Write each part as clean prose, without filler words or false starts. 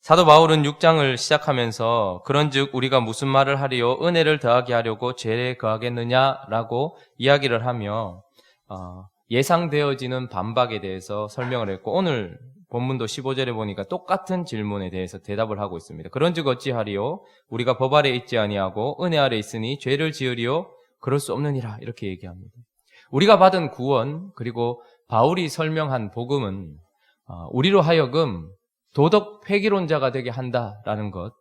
사도 바울은 6장을 시작하면서 그런즉 우리가 무슨 말을 하리요 은혜를 더하게 하려고 죄에 거하겠느냐라고 이야기를 하며 예상되어지는 반박에 대해서 설명을 했고, 오늘 본문도 15절에 보니까 똑같은 질문에 대해서 대답을 하고 있습니다. 그런즉 어찌하리요 우리가 법 아래 있지 아니하고 은혜 아래 있으니 죄를 지으리요 그럴 수 없느니라, 이렇게 얘기합니다. 우리가 받은 구원, 그리고 바울이 설명한 복음은 우리로 하여금 도덕 폐기론자가 되게 한다라는 것.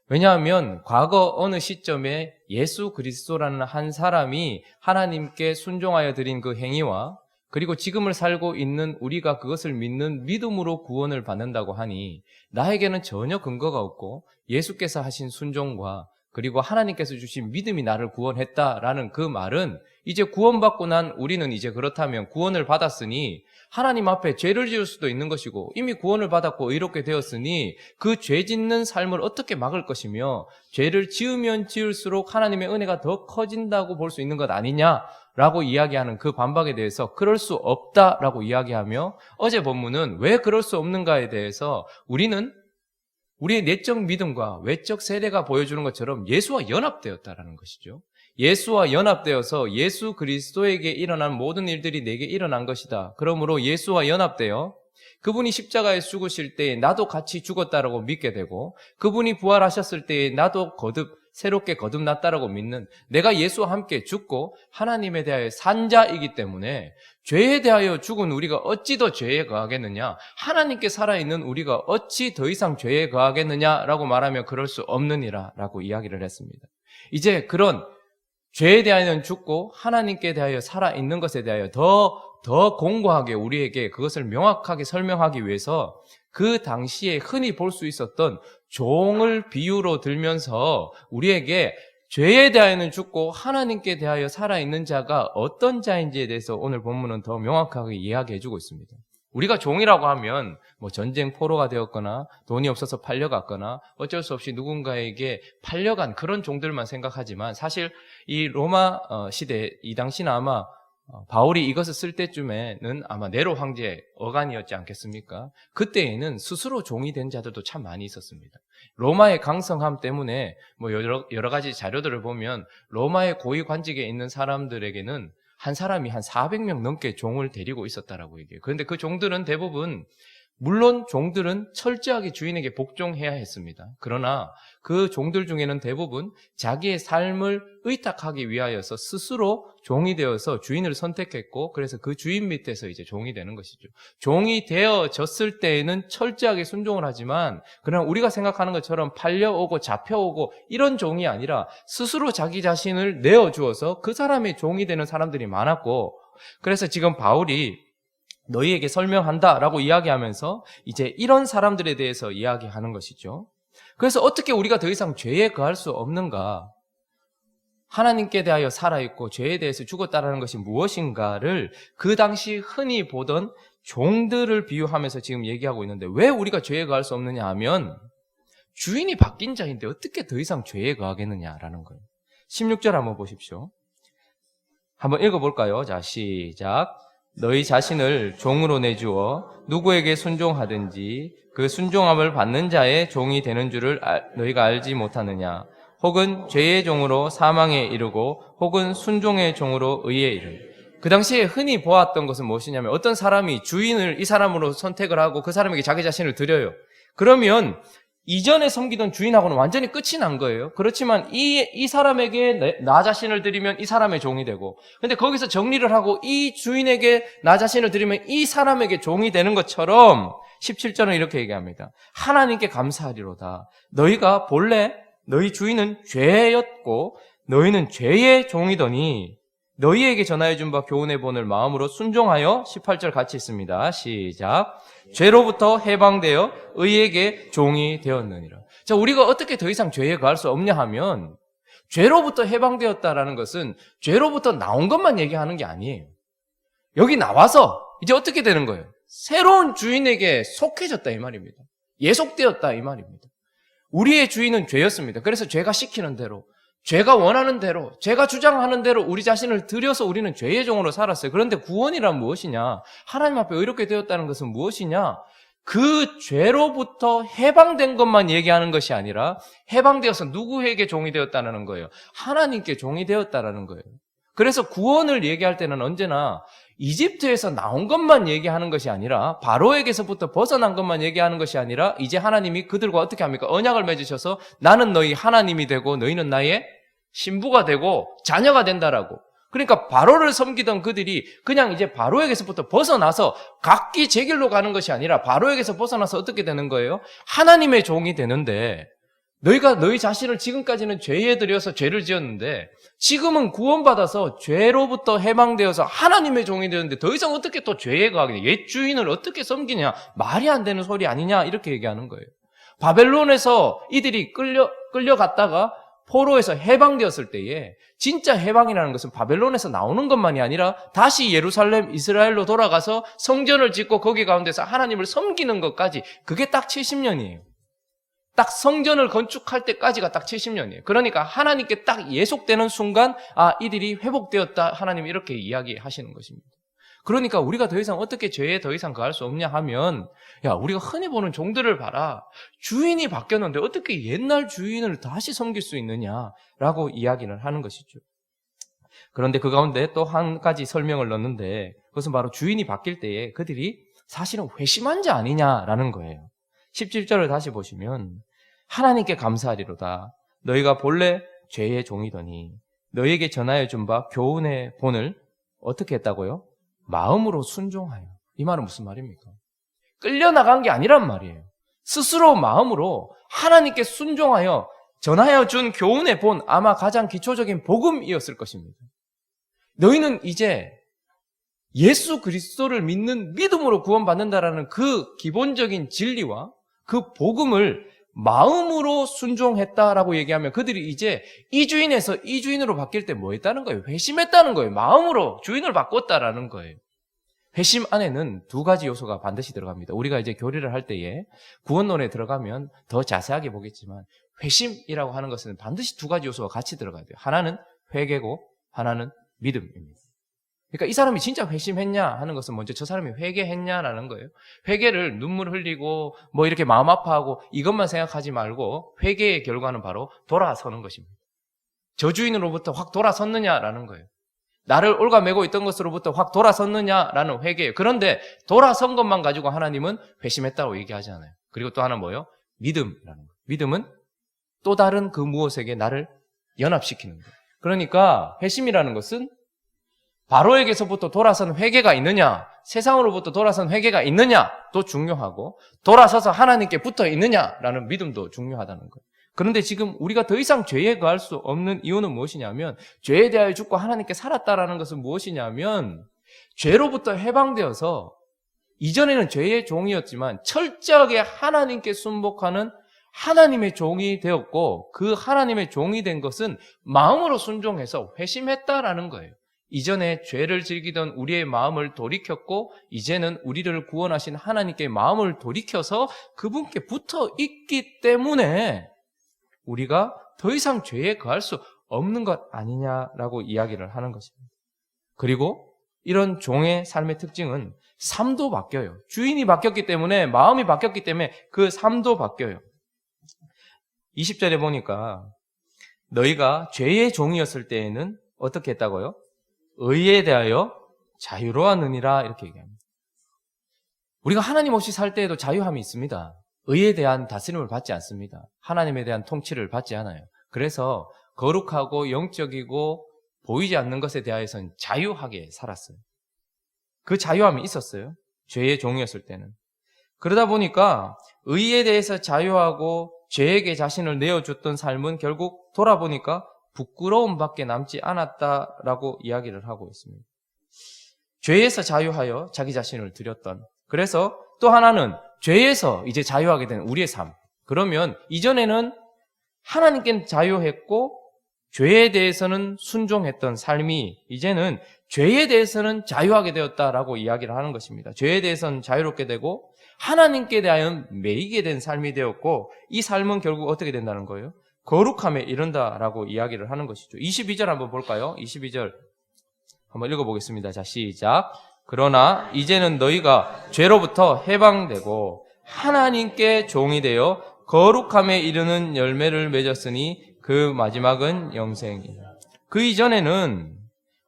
왜냐하면 과거 어느 시점에 예수 그리스도라는 한 사람이 하나님께 순종하여 드린 그 행위와, 그리고 지금을 살고 있는 우리가 그것을 믿는 믿음으로 구원을 받는다고 하니 나에게는 전혀 근거가 없고, 예수께서 하신 순종과 그리고 하나님께서 주신 믿음이 나를 구원했다라는 그 말은, 이제 구원받고 난 우리는 이제 그렇다면 구원을 받았으니 하나님 앞에 죄를 지을 수도 있는 것이고, 이미 구원을 받았고 의롭게 되었으니 그 죄 짓는 삶을 어떻게 막을 것이며, 죄를 지으면 지을수록 하나님의 은혜가 더 커진다고 볼 수 있는 것 아니냐라고 이야기하는 그 반박에 대해서 그럴 수 없다라고 이야기하며, 어제 본문은 왜 그럴 수 없는가에 대해서 우리는 우리의 내적 믿음과 외적 세례가 보여주는 것처럼 예수와 연합되었다라는 것이죠. 예수와 연합되어서 예수 그리스도에게 일어난 모든 일들이 내게 일어난 것이다. 그러므로 예수와 연합되어 그분이 십자가에 죽으실 때에 나도 같이 죽었다라고 믿게 되고, 그분이 부활하셨을 때에 나도 새롭게 거듭났다라고 믿는, 내가 예수와 함께 죽고 하나님에 대하여 산 자이기 때문에 죄에 대하여 죽은 우리가 어찌 더 죄에 거하겠느냐, 하나님께 살아있는 우리가 어찌 더 이상 죄에 거하겠느냐라고 말하면 그럴 수 없느니라 라고 이야기를 했습니다. 이제 그런 죄에 대하여는 죽고 하나님께 대하여 살아있는 것에 대하여 더 공고하게 우리에게 그것을 명확하게 설명하기 위해서 그 당시에 흔히 볼 수 있었던 종을 비유로 들면서 우리에게 죄에 대하여는 죽고 하나님께 대하여 살아있는 자가 어떤 자인지에 대해서 오늘 본문은 더 명확하게 이야기해주고 있습니다. 우리가 종이라고 하면 전쟁 포로가 되었거나 돈이 없어서 팔려갔거나 어쩔 수 없이 누군가에게 팔려간 그런 종들만 생각하지만, 사실 이 로마 시대, 이 당시는 아마 바울이 이것을 쓸 때쯤에는 아마 네로 황제 어간이었지 않겠습니까? 그때에는 스스로 종이 된 자들도 참 많이 있었습니다. 로마의 강성함 때문에 여러 가지 자료들을 보면 로마의 고위 관직에 있는 사람들에게는 한 사람이 한 400명 넘게 종을 데리고 있었다라고 얘기해요. 그런데 그 종들은 대부분, 물론 종들은 철저하게 주인에게 복종해야 했습니다. 그러나 그 종들 중에는 대부분 자기의 삶을 의탁하기 위하여서 스스로 종이 되어서 주인을 선택했고, 그래서 그 주인 밑에서 이제 종이 되는 것이죠. 종이 되어졌을 때에는 철저하게 순종을 하지만, 그러나 우리가 생각하는 것처럼 팔려오고 잡혀오고 이런 종이 아니라 스스로 자기 자신을 내어주어서 그 사람의 종이 되는 사람들이 많았고, 그래서 지금 바울이 너희에게 설명한다라고 이야기하면서 이제 이런 사람들에 대해서 이야기하는 것이죠. 그래서 어떻게 우리가 더 이상 죄에 거할 수 없는가? 하나님께 대하여 살아있고 죄에 대해서 죽었다라는 것이 무엇인가를 그 당시 흔히 보던 종들을 비유하면서 지금 얘기하고 있는데, 왜 우리가 죄에 거할 수 없느냐 하면 주인이 바뀐 자인데 어떻게 더 이상 죄에 거하겠느냐라는 거예요. 16절 한번 보십시오. 한번 읽어볼까요? 자, 시작. 너희 자신을 종으로 내주어 누구에게 순종하든지 그 순종함을 받는 자의 종이 되는 줄을 너희가 알지 못하느냐? 혹은 죄의 종으로 사망에 이르고 혹은 순종의 종으로 의에 이르. 그 당시에 흔히 보았던 것은 무엇이냐면, 어떤 사람이 주인을 이 사람으로 선택을 하고 그 사람에게 자기 자신을 드려요. 그러면 이전에 섬기던 주인하고는 완전히 끝이 난 거예요. 그렇지만 이 사람에게 나 자신을 드리면 이 사람의 종이 되고, 근데 거기서 정리를 하고 이 주인에게 나 자신을 드리면 이 사람에게 종이 되는 것처럼 17절은 이렇게 얘기합니다. 하나님께 감사하리로다. 너희가 본래 너희 주인은 죄였고 너희는 죄의 종이더니 너희에게 전하여준 바 교훈의 본을 마음으로 순종하여, 18절 같이 있습니다. 시작. 죄로부터 해방되어 의에게 종이 되었느니라. 자, 우리가 어떻게 더 이상 죄에 거할 수 없냐 하면, 죄로부터 해방되었다라는 것은 죄로부터 나온 것만 얘기하는 게 아니에요. 여기 나와서 이제 어떻게 되는 거예요? 새로운 주인에게 속해졌다 이 말입니다. 예속되었다 이 말입니다. 우리의 주인은 죄였습니다. 그래서 죄가 시키는 대로, 죄가 원하는 대로, 죄가 주장하는 대로 우리 자신을 들여서 우리는 죄의 종으로 살았어요. 그런데 구원이란 무엇이냐? 하나님 앞에 의롭게 되었다는 것은 무엇이냐? 그 죄로부터 해방된 것만 얘기하는 것이 아니라 해방되어서 누구에게 종이 되었다는 거예요? 하나님께 종이 되었다는 거예요. 그래서 구원을 얘기할 때는 언제나 이집트에서 나온 것만 얘기하는 것이 아니라 바로에게서부터 벗어난 것만 얘기하는 것이 아니라 이제 하나님이 그들과 어떻게 합니까? 언약을 맺으셔서 나는 너희 하나님이 되고 너희는 나의 신부가 되고 자녀가 된다라고. 그러니까 바로를 섬기던 그들이 그냥 이제 바로에게서부터 벗어나서 각기 제 길로 가는 것이 아니라 바로에게서 벗어나서 어떻게 되는 거예요? 하나님의 종이 되는데 너희가 너희 자신을 지금까지는 죄에 들여서 죄를 지었는데 지금은 구원받아서 죄로부터 해방되어서 하나님의 종이 되는데 더 이상 어떻게 또 죄에 가겠냐? 옛 주인을 어떻게 섬기냐? 말이 안 되는 소리 아니냐? 이렇게 얘기하는 거예요. 바벨론에서 이들이 끌려갔다가 포로에서 해방되었을 때에 진짜 해방이라는 것은 바벨론에서 나오는 것만이 아니라 다시 예루살렘, 이스라엘로 돌아가서 성전을 짓고 거기 가운데서 하나님을 섬기는 것까지 그게 딱 70년이에요. 딱 성전을 건축할 때까지가 딱 70년이에요. 그러니까 하나님께 딱 예속되는 순간 이들이 회복되었다. 하나님 이렇게 이야기하시는 것입니다. 그러니까 우리가 더 이상 어떻게 죄에 더 이상 가할 수 없냐 하면 우리가 흔히 보는 종들을 봐라. 주인이 바뀌었는데 어떻게 옛날 주인을 다시 섬길 수 있느냐라고 이야기를 하는 것이죠. 그런데 그 가운데 또 한 가지 설명을 넣는데 그것은 바로 주인이 바뀔 때에 그들이 사실은 회심한 자 아니냐라는 거예요. 17절을 다시 보시면 하나님께 감사하리로다. 너희가 본래 죄의 종이더니 너희에게 전하여 준 바 교훈의 본을 어떻게 했다고요? 마음으로 순종하여. 이 말은 무슨 말입니까? 끌려나간 게 아니란 말이에요. 스스로 마음으로 하나님께 순종하여 전하여 준 교훈의 본, 아마 가장 기초적인 복음이었을 것입니다. 너희는 이제 예수 그리스도를 믿는 믿음으로 구원받는다라는 그 기본적인 진리와 그 복음을 마음으로 순종했다라고 얘기하면 그들이 이제 이 주인에서 이 주인으로 바뀔 때 뭐 했다는 거예요? 회심했다는 거예요. 마음으로 주인을 바꿨다라는 거예요. 회심 안에는 두 가지 요소가 반드시 들어갑니다. 우리가 이제 교리를 할 때에 구원론에 들어가면 더 자세하게 보겠지만 회심이라고 하는 것은 반드시 두 가지 요소가 같이 들어가야 돼요. 하나는 회개고 하나는 믿음입니다. 그러니까 이 사람이 진짜 회심했냐 하는 것은 먼저 저 사람이 회개했냐라는 거예요. 회개를 눈물 흘리고 뭐 이렇게 마음 아파하고 이것만 생각하지 말고 회개의 결과는 바로 돌아서는 것입니다. 저 주인으로부터 확 돌아섰느냐라는 거예요. 나를 올가매고 있던 것으로부터 확 돌아섰느냐라는 회개예요. 그런데 돌아선 것만 가지고 하나님은 회심했다고 얘기하지 않아요. 그리고 또 하나 뭐예요? 믿음이라는 거예요. 믿음은 또 다른 그 무엇에게 나를 연합시키는 거예요. 그러니까 회심이라는 것은 바로에게서부터 돌아선 회개가 있느냐, 세상으로부터 돌아선 회개가 있느냐도 중요하고 돌아서서 하나님께 붙어 있느냐라는 믿음도 중요하다는 거예요. 그런데 지금 우리가 더 이상 죄에 거할 수 없는 이유는 무엇이냐면 죄에 대하여 죽고 하나님께 살았다라는 것은 무엇이냐면 죄로부터 해방되어서 이전에는 죄의 종이었지만 철저하게 하나님께 순복하는 하나님의 종이 되었고 그 하나님의 종이 된 것은 마음으로 순종해서 회심했다라는 거예요. 이전에 죄를 즐기던 우리의 마음을 돌이켰고 이제는 우리를 구원하신 하나님께 마음을 돌이켜서 그분께 붙어 있기 때문에 우리가 더 이상 죄에 거할 수 없는 것 아니냐라고 이야기를 하는 것입니다. 그리고 이런 종의 삶의 특징은 삶도 바뀌어요. 주인이 바뀌었기 때문에 마음이 바뀌었기 때문에 그 삶도 바뀌어요. 20절에 보니까 너희가 죄의 종이었을 때에는 어떻게 했다고요? 의에 대하여 자유로웠느니라 이렇게 얘기합니다. 우리가 하나님 없이 살 때에도 자유함이 있습니다. 의에 대한 다스림을 받지 않습니다. 하나님에 대한 통치를 받지 않아요. 그래서 거룩하고 영적이고 보이지 않는 것에 대하여서는 자유하게 살았어요. 그 자유함이 있었어요. 죄의 종이었을 때는. 그러다 보니까 의에 대해서 자유하고 죄에게 자신을 내어줬던 삶은 결국 돌아보니까 부끄러움밖에 남지 않았다라고 이야기를 하고 있습니다. 죄에서 자유하여 자기 자신을 드렸던. 그래서 또 하나는 죄에서 이제 자유하게 된 우리의 삶. 그러면 이전에는 하나님께는 자유했고 죄에 대해서는 순종했던 삶이 이제는 죄에 대해서는 자유하게 되었다라고 이야기를 하는 것입니다. 죄에 대해서는 자유롭게 되고 하나님께 대하여 매이게 된 삶이 되었고 이 삶은 결국 어떻게 된다는 거예요? 거룩함에 이른다라고 이야기를 하는 것이죠. 22절 한번 볼까요? 22절 한번 읽어보겠습니다. 자, 시작. 그러나 이제는 너희가 죄로부터 해방되고 하나님께 종이 되어 거룩함에 이르는 열매를 맺었으니 그 마지막은 영생이다. 그 이전에는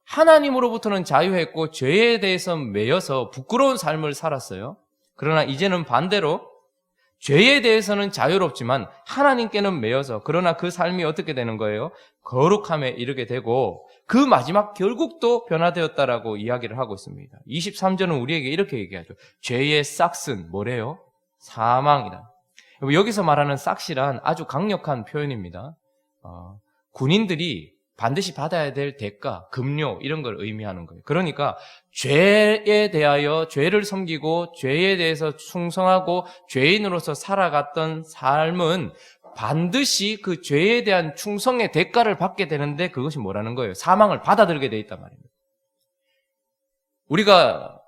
하나님으로부터는 자유했고 죄에 대해서 매여서 부끄러운 삶을 살았어요. 그러나 이제는 반대로 죄에 대해서는 자유롭지만 하나님께는 매여서, 그러나 그 삶이 어떻게 되는 거예요? 거룩함에 이르게 되고 그 마지막 결국도 변화되었다라고 이야기를 하고 있습니다. 23절은 우리에게 이렇게 얘기하죠. 죄의 싹슨 뭐래요? 사망이다. 여기서 말하는 싹시란 아주 강력한 표현입니다. 군인들이 반드시 받아야 될 대가, 급료 이런 걸 의미하는 거예요. 그러니까 죄에 대하여 죄를 섬기고 죄에 대해서 충성하고 죄인으로서 살아갔던 삶은 반드시 그 죄에 대한 충성의 대가를 받게 되는데 그것이 뭐라는 거예요? 사망을 받아들게 돼 있단 말입니다. 우리가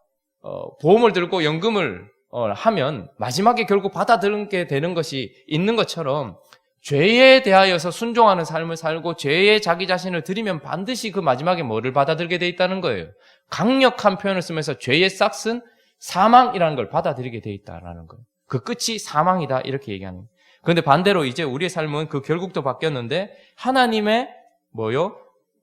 보험을 들고 연금을 하면 마지막에 결국 받아들게 되는 것이 있는 것처럼 죄에 대하여서 순종하는 삶을 살고 죄에 자기 자신을 드리면 반드시 그 마지막에 뭐를 받아들게 돼 있다는 거예요. 강력한 표현을 쓰면서 죄의 싹슨 사망이라는 걸 받아들이게 돼 있다는 거예요. 그 끝이 사망이다 이렇게 얘기하는 거예요. 그런데 반대로 이제 우리의 삶은 그 결국도 바뀌었는데 하나님의 뭐요?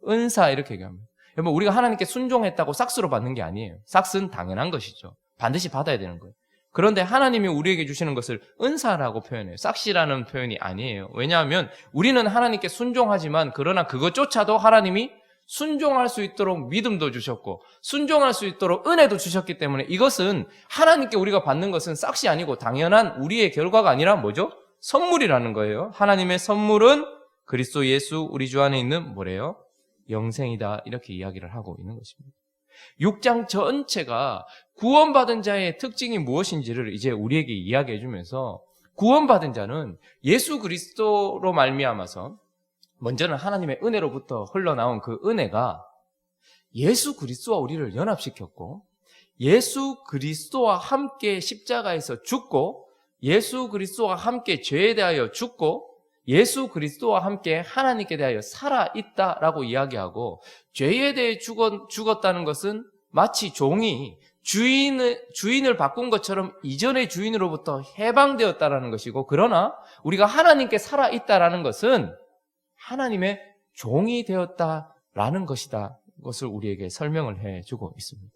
은사 이렇게 얘기합니다. 여러분 우리가 하나님께 순종했다고 싹스로 받는 게 아니에요. 싹스는 당연한 것이죠. 반드시 받아야 되는 거예요. 그런데 하나님이 우리에게 주시는 것을 은사라고 표현해요. 싹시라는 표현이 아니에요. 왜냐하면 우리는 하나님께 순종하지만 그러나 그것조차도 하나님이 순종할 수 있도록 믿음도 주셨고 순종할 수 있도록 은혜도 주셨기 때문에 이것은 하나님께 우리가 받는 것은 싹시 아니고 당연한 우리의 결과가 아니라 뭐죠? 선물이라는 거예요. 하나님의 선물은 그리스도 예수 우리 주 안에 있는 뭐래요? 영생이다 이렇게 이야기를 하고 있는 것입니다. 6장 전체가 구원받은 자의 특징이 무엇인지를 이제 우리에게 이야기해 주면서 구원받은 자는 예수 그리스도로 말미암아서 먼저는 하나님의 은혜로부터 흘러나온 그 은혜가 예수 그리스도와 우리를 연합시켰고 예수 그리스도와 함께 십자가에서 죽고 예수 그리스도와 함께 죄에 대하여 죽고 예수 그리스도와 함께 하나님께 대하여 살아있다라고 이야기하고 죄에 대해 죽었다는 것은 마치 종이 주인을 바꾼 것처럼 이전의 주인으로부터 해방되었다라는 것이고 그러나 우리가 하나님께 살아있다라는 것은 하나님의 종이 되었다라는 것이다. 것을 우리에게 설명을 해주고 있습니다.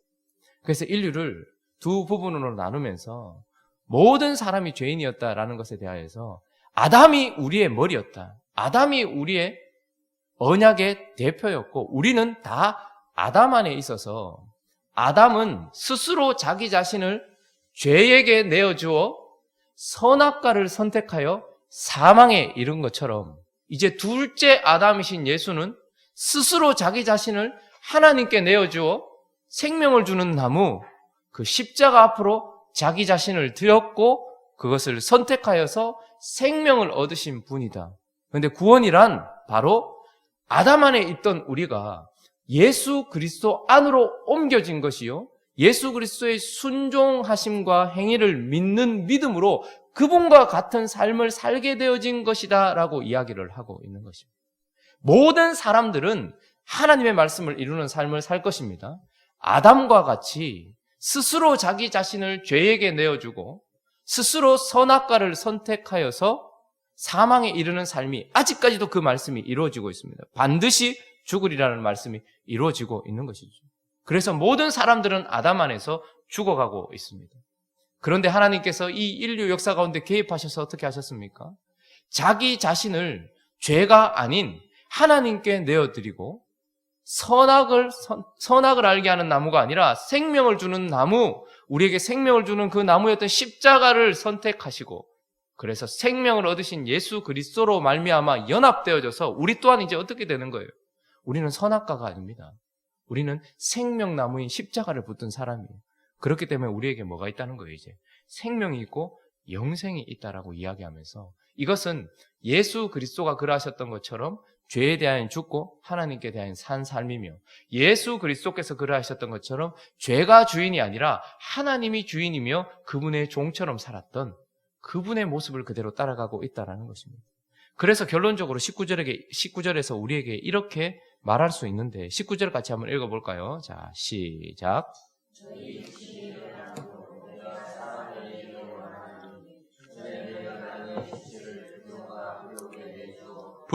그래서 인류를 두 부분으로 나누면서 모든 사람이 죄인이었다라는 것에 대하여서 아담이 우리의 머리였다. 아담이 우리의 언약의 대표였고 우리는 다 아담 안에 있어서 아담은 스스로 자기 자신을 죄에게 내어주어 선악과를 선택하여 사망에 이른 것처럼 이제 둘째 아담이신 예수는 스스로 자기 자신을 하나님께 내어주어 생명을 주는 나무 그 십자가 앞으로 자기 자신을 드렸고 그것을 선택하여서 생명을 얻으신 분이다. 그런데 구원이란 바로 아담 안에 있던 우리가 예수 그리스도 안으로 옮겨진 것이요. 예수 그리스도의 순종하심과 행위를 믿는 믿음으로 그분과 같은 삶을 살게 되어진 것이다 라고 이야기를 하고 있는 것입니다. 모든 사람들은 하나님의 말씀을 이루는 삶을 살 것입니다. 아담과 같이 스스로 자기 자신을 죄에게 내어주고 스스로 선악과를 선택하여서 사망에 이르는 삶이 아직까지도 그 말씀이 이루어지고 있습니다. 반드시 죽으리라는 말씀이 이루어지고 있는 것이죠. 그래서 모든 사람들은 아담 안에서 죽어가고 있습니다. 그런데 하나님께서 이 인류 역사 가운데 개입하셔서 어떻게 하셨습니까? 자기 자신을 죄가 아닌 하나님께 내어드리고 선악을 알게 하는 나무가 아니라 생명을 주는 나무, 우리에게 생명을 주는 그 나무였던 십자가를 선택하시고 그래서 생명을 얻으신 예수 그리스도로 말미암아 연합되어져서 우리 또한 이제 어떻게 되는 거예요? 우리는 선악과가 아닙니다. 우리는 생명나무인 십자가를 붙든 사람이에요. 그렇기 때문에 우리에게 뭐가 있다는 거예요, 이제. 생명이 있고 영생이 있다라고 이야기하면서 이것은 예수 그리스도가 그러하셨던 것처럼 죄에 대하여 죽고 하나님께 대하여 산 삶이며 예수 그리스도께서 그러하셨던 것처럼 죄가 주인이 아니라 하나님이 주인이며 그분의 종처럼 살았던 그분의 모습을 그대로 따라가고 있다는 것입니다. 그래서 결론적으로 19절에서 우리에게 이렇게 말할 수 있는데 19절 같이 한번 읽어볼까요? 자, 시작.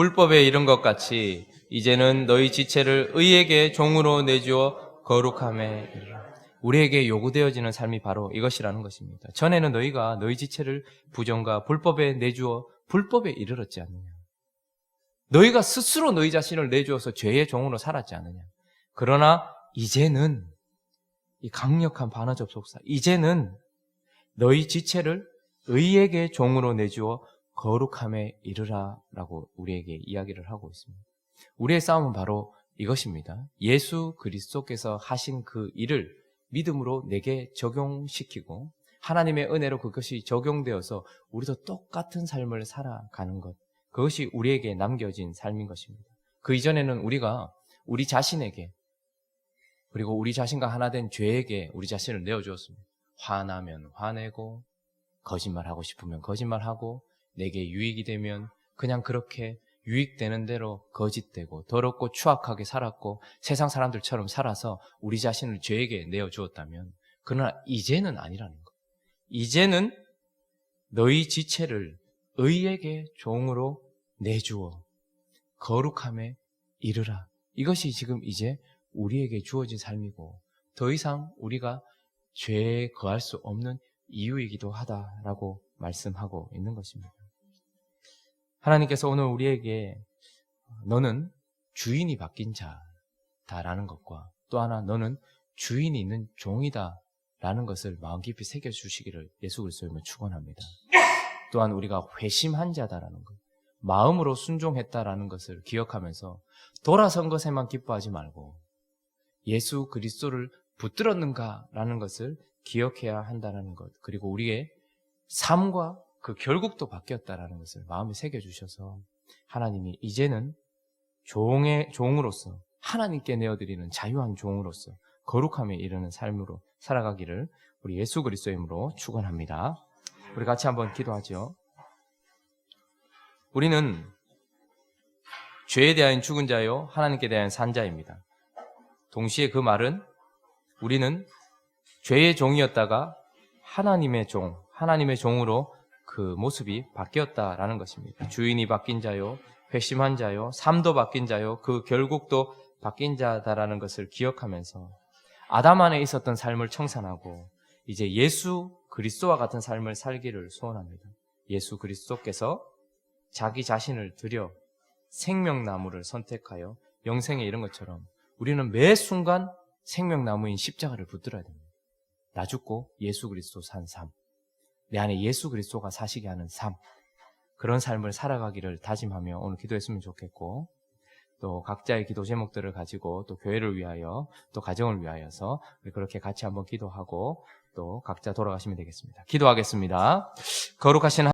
불법에 이른 것 같이 이제는 너희 지체를 의에게 종으로 내주어 거룩함에 이르라. 우리에게 요구되어지는 삶이 바로 이것이라는 것입니다. 전에는 너희가 너희 지체를 부정과 불법에 내주어 불법에 이르렀지 않느냐. 너희가 스스로 너희 자신을 내주어서 죄의 종으로 살았지 않느냐. 그러나 이제는 이 강력한 반어 접속사, 이제는 너희 지체를 의에게 종으로 내주어 거룩함에 이르라라고 우리에게 이야기를 하고 있습니다. 우리의 싸움은 바로 이것입니다. 예수 그리스도께서 하신 그 일을 믿음으로 내게 적용시키고 하나님의 은혜로 그것이 적용되어서 우리도 똑같은 삶을 살아가는 것, 그것이 우리에게 남겨진 삶인 것입니다. 그 이전에는 우리가 우리 자신에게 그리고 우리 자신과 하나 된 죄에게 우리 자신을 내어주었습니다. 화나면 화내고 거짓말하고 싶으면 거짓말하고 내게 유익이 되면 그냥 그렇게 유익되는 대로 거짓되고 더럽고 추악하게 살았고 세상 사람들처럼 살아서 우리 자신을 죄에게 내어주었다면, 그러나 이제는 아니라는 것. 이제는 너희 지체를 의에게 종으로 내주어 거룩함에 이르라. 이것이 지금 이제 우리에게 주어진 삶이고 더 이상 우리가 죄에 거할 수 없는 이유이기도 하다라고 말씀하고 있는 것입니다. 하나님께서 오늘 우리에게 너는 주인이 바뀐 자다라는 것과 또 하나 너는 주인이 있는 종이다라는 것을 마음 깊이 새겨주시기를 예수 그리스도로 축원합니다. 또한 우리가 회심한 자다라는 것, 마음으로 순종했다라는 것을 기억하면서 돌아선 것에만 기뻐하지 말고 예수 그리스도를 붙들었는가라는 것을 기억해야 한다는 것, 그리고 우리의 삶과 그 결국도 바뀌었다라는 것을 마음에 새겨주셔서 하나님이 이제는 종으로서 하나님께 내어드리는 자유한 종으로서 거룩함에 이르는 삶으로 살아가기를 우리 예수 그리스도의 이름으로 축원합니다. 우리 같이 한번 기도하죠. 우리는 죄에 대한 죽은 자요 하나님께 대한 산 자입니다. 동시에 그 말은 우리는 죄의 종이었다가 하나님의 종으로 그 모습이 바뀌었다라는 것입니다. 주인이 바뀐 자요, 회심한 자요, 삶도 바뀐 자요, 그 결국도 바뀐 자다라는 것을 기억하면서 아담 안에 있었던 삶을 청산하고 이제 예수 그리스도와 같은 삶을 살기를 소원합니다. 예수 그리스도께서 자기 자신을 들여 생명나무를 선택하여 영생에 이른 것처럼 우리는 매 순간 생명나무인 십자가를 붙들어야 됩니다. 나 죽고 예수 그리스도 산 삶, 내 안에 예수 그리스도가 사시게 하는 삶, 그런 삶을 살아가기를 다짐하며 오늘 기도했으면 좋겠고, 또 각자의 기도 제목들을 가지고 또 교회를 위하여 또 가정을 위하여서 우리 그렇게 같이 한번 기도하고 또 각자 돌아가시면 되겠습니다. 기도하겠습니다. 거룩하신